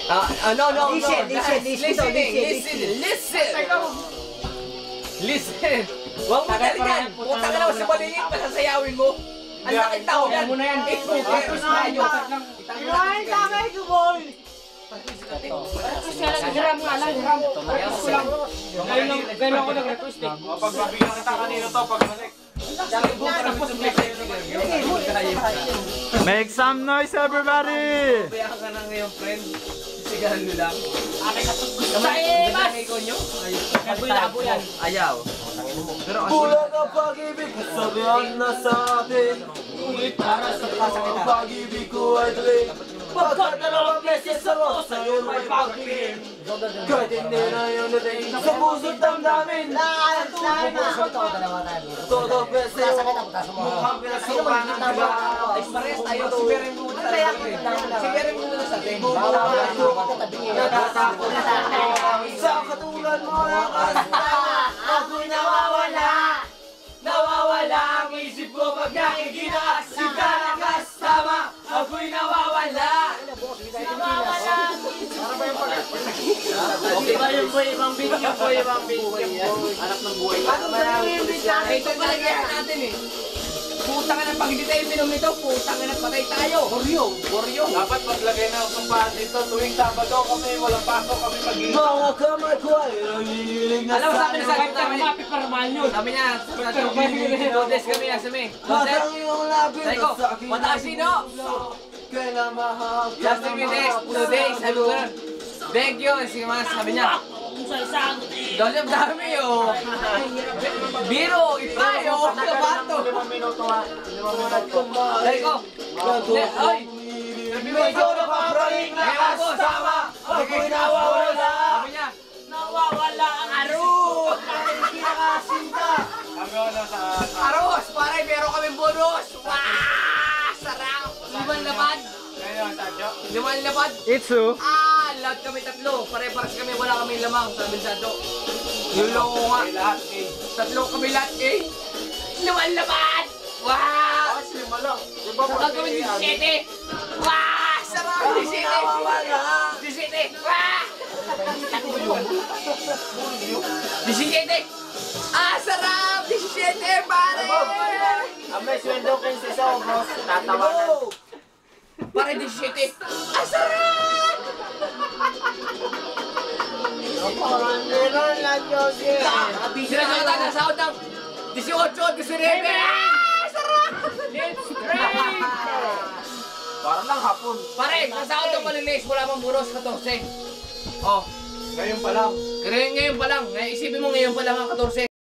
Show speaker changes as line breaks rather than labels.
No.
Listen. Huwag mo galingan. Puta ka naman sa balingin, pasasayawin mo. Ang laking tao yan.
Mo na yan.
Pero tayo.
Inuhanin kami ko, boy! Hiram nga lang, hiram. Request ko lang. Kailan ako nag-request eh.
Pag mabigyan kita kanino to, pag manik.
Make some noise, everybody!
Bayakan ka na ngayon, friend. Sigahan nyo lang.
Sa imas!
Labo yan. Ayaw. Pero
Kulang ang pag-ibig, sabihan na sa atin. Ngunit para sa pag-ibig ko ay tuloy. Pagkat dalawang beses ako sa'yo may pag-ibig. Kahit hindi na yun dating sa puso't damdamin. Todo beses mukhang pinasukan ng diba.
Pares tayo, sigarin mo muna sa atin. Sigarin mo muna sa atin.
Natatakot sa katulad mo ng kasama. Ako'y nawawala. Nawawala ang isip ko pag nakikinas. Si Kalakas tama. Ako'y nawawala. Nawawala ang isip ko.
Ibang video,
Anak ng buhay. Ito talaga natin eh. Putang na pag hindi tayo minom nito, putang na patay tayo. Boryo.
Dapat maglagay na ng pahan dito tuwing Sabado kami, walang pasok kami mag-inom.
Mga kamay ko ay nangihiling na
Alam mo sabi
sa'yo.
niya sa
Mapi para mahal yun.
sabi niya, Lodes kami yan, sabi.
Masang iyong lapit
Sabi ko,
sa akin.
mataas sino?
Kailan mahal ka
Just a minute, 2 days, sabi ko ganun. Thank you, sige mas, sabi niya. Dolyam dami oh. Biro, ipayo, kabato.
5 minuto nga. 5 minuto.
Sabi ko, ay,
Ikaw na papraning na kasama. Ako'y nawawala.
sabi niya,
Nawawala ang
Aro!
Kinakasinta.
Kami wala sa...
Aros, pare, meron kaming bonus. Wow, sarap. 5 lapad.
Ngayon, Sadyo.
5 lapad.
Itsu!
Lahat kami tatlo. Pare-pares kami, wala kami lamang. Sabi sa Sadyo. Yung loko nga.
May lahat eh.
Tatlo kami lahat eh. 5 lapad. Wow!
Kasi lima lang. Di ba
Saka kami 17. Wow! Sarap! 17. 17. Wow! 17. Ah, sarap! 17, pare!
Ang may sweldo kayo sa isa, boss. Tatawanan.
Pare, 17. Ah, sarap!
Meron lang yun.
Sila sa kata, nasahod ng 18, 19. Ah, sarap!
Let's break!
Parang lang hapon.
Pare, nasahod ng malinis, wala pang bonus, 14. Oh,
Ngayon pa lang.
ngayon pa lang. Isipin mo ngayon pa lang ang 14.